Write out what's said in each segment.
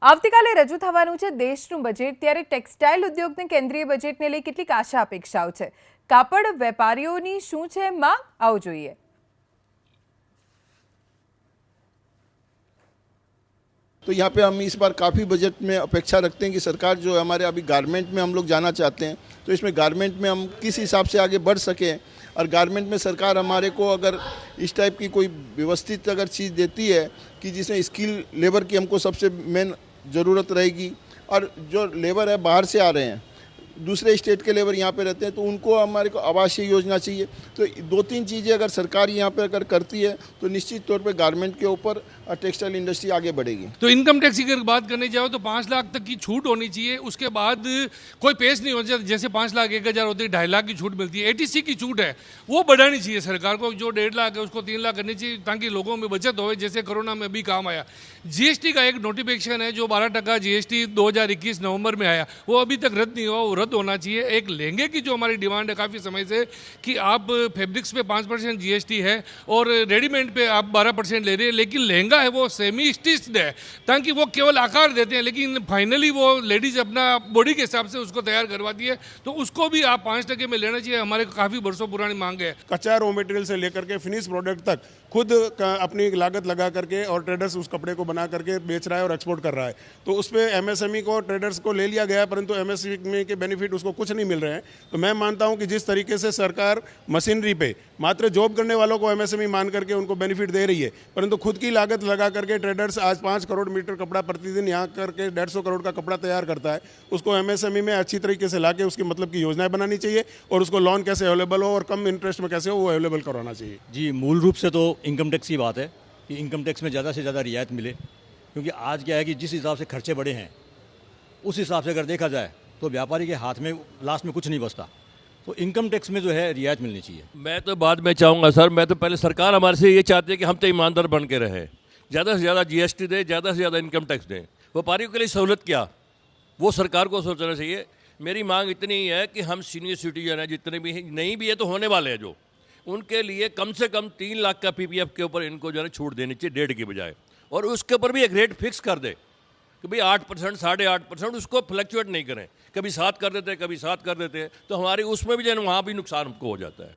આવતીકાલે રજૂ થવાનું છે દેશનું બજેટ, ત્યારે ટેક્સટાઇલ ઉદ્યોગને કેન્દ્રીય બજેટને લઈ કેટલીક આશા અપેક્ષાઓ છે। કાપડ વેપારીઓની શું છે માંગ, આવો જોઈએ। तो यहाँ पे हम इस बार काफ़ी बजट में अपेक्षा रखते हैं कि सरकार जो हमारे अभी गारमेंट में हम लोग जाना चाहते हैं, तो इसमें गारमेंट में हम किस हिसाब से आगे बढ़ सकें। और गारमेंट में सरकार हमारे को अगर इस टाइप की कोई व्यवस्थित अगर चीज़ देती है कि जिसमें स्किल लेबर की हमको सबसे मेन ज़रूरत रहेगी, और जो लेबर है बाहर से आ रहे हैं, दूसरे स्टेट के लेबर यहाँ पे रहते हैं, तो उनको हमारे को आवासीय योजना चाहिए। तो दो तीन चीज़ें अगर सरकार यहाँ पे अगर करती है तो निश्चित तौर पे गारमेंट के ऊपर टेक्सटाइल इंडस्ट्री आगे बढ़ेगी। तो इनकम टैक्स की अगर बात करने जाओ तो 5 लाख तक की छूट होनी चाहिए। उसके बाद कोई पेश नहीं होना चाहिए। जैसे 5 लाख 1,000 होती है, 2.5 लाख की छूट मिलती है। एटीसी की छूट है वो बढ़ानी चाहिए सरकार को। जो 1.5 लाख है उसको 3 लाख करनी चाहिए, ताकि लोगों में बचत हो, जैसे कोरोना में भी काम आया। जीएसटी का एक नोटिफिकेशन है जो 12% जीएसटी 2021 नवंबर में आया, वो अभी तक रद्द नहीं हुआ, वो रद्द होना चाहिए। एक लहंगे की जो हमारी डिमांड है काफ़ी समय से कि आप फैब्रिक्स पे 5% जीएसटी है और रेडीमेड पे आप 12% ले रहे हैं, लेकिन लहंगा है वो सेमी स्टिच्ड है, ताकि वो केवल आकार देते हैं, लेकिन फाइनली वो लेडीज अपना बॉडी के हिसाब से उसको तैयार करवाती है। तो उसको भी आप 5% में लेना चाहिए। हमारे काफ़ी वर्षों पुरानी मांग है। कच्चा रॉ मटेरियल से लेकर के फिनिश प्रोडक्ट तक खुद अपनी लागत लगा करके और ट्रेडर्स उस कपड़े को बना करके बेच रहा है और एक्सपोर्ट कर रहा है। तो उस पर एमएसएमई को ट्रेडर्स को ले लिया गया, परंतु एमएसएमई के बेनिफिट उसको कुछ नहीं मिल रहे हैं। तो मैं मानता हूं कि जिस तरीके से सरकार मशीनरी पे मात्र जॉब करने वालों को एमएसएमई मान करके उनको बेनिफिट दे रही है, परंतु खुद की लागत लगा करके ट्रेडर्स आज 5 करोड़ मीटर कपड़ा प्रतिदिन यहाँ करके 150 करोड़ का कपड़ा तैयार करता है। उसको एमएसएमई में अच्छी तरीके से लाके उसकी मतलब की योजनाएं बनानी चाहिए और उसको लोन कैसे अवेलेबल हो और कम इंटरेस्ट में कैसे हो वो अवेलेबल करवाना चाहिए। जी, मूल रूप से तो इनकम टैक्स की बात है कि इनकम टैक्स में ज़्यादा से ज़्यादा रियायत मिले, क्योंकि आज क्या है कि जिस हिसाब से खर्चे बढ़े हैं उस हिसाब से अगर देखा जाए तो व्यापारी के हाथ में लास्ट में कुछ नहीं बचता। तो इनकम टैक्स में जो है रियायत मिलनी चाहिए। मैं तो बाद में चाहूँगा सर, मैं तो पहले सरकार हमारे से ये चाहती है कि हम तो ईमानदार बन के रहें, ज़्यादा से ज़्यादा जीएसटी दें, ज़्यादा से ज़्यादा इनकम टैक्स दें। व्यापारियों के लिए सहूलत क्या, वो सरकार को सोचना चाहिए। मेरी मांग इतनी ही है कि हम सीनियर सिटीजन हैं, जितने भी नहीं भी है तो होने वाले हैं, जो उनके लिए कम से कम 3 लाख का पीपीएफ के ऊपर इनको जो है छूट देनी चाहिए 1.5 की बजाय, और उसके ऊपर भी एक रेट फिक्स कर दे कि भाई 8%, 8.5%, उसको फ्लक्चुएट नहीं करें। कभी 7 कर देते, कभी 7 कर देते, तो हमारी उसमें भी जो है वहाँ भी नुकसान हमको हो जाता है।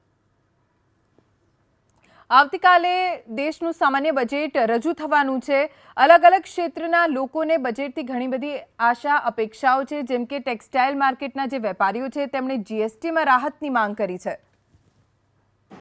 આવતીકાલે દેશનું સામાન્ય બજેટ રજૂ થવાનું છે। અલગ અલગ ક્ષેત્રના લોકોને બજેટથી ઘણી બધી આશા અપેક્ષાઓ છે, જેમ કે ટેક્સટાઇલ માર્કેટના જે વેપારીઓ છે તેમણે જીએસટીમાં રાહતની માંગ કરી છે।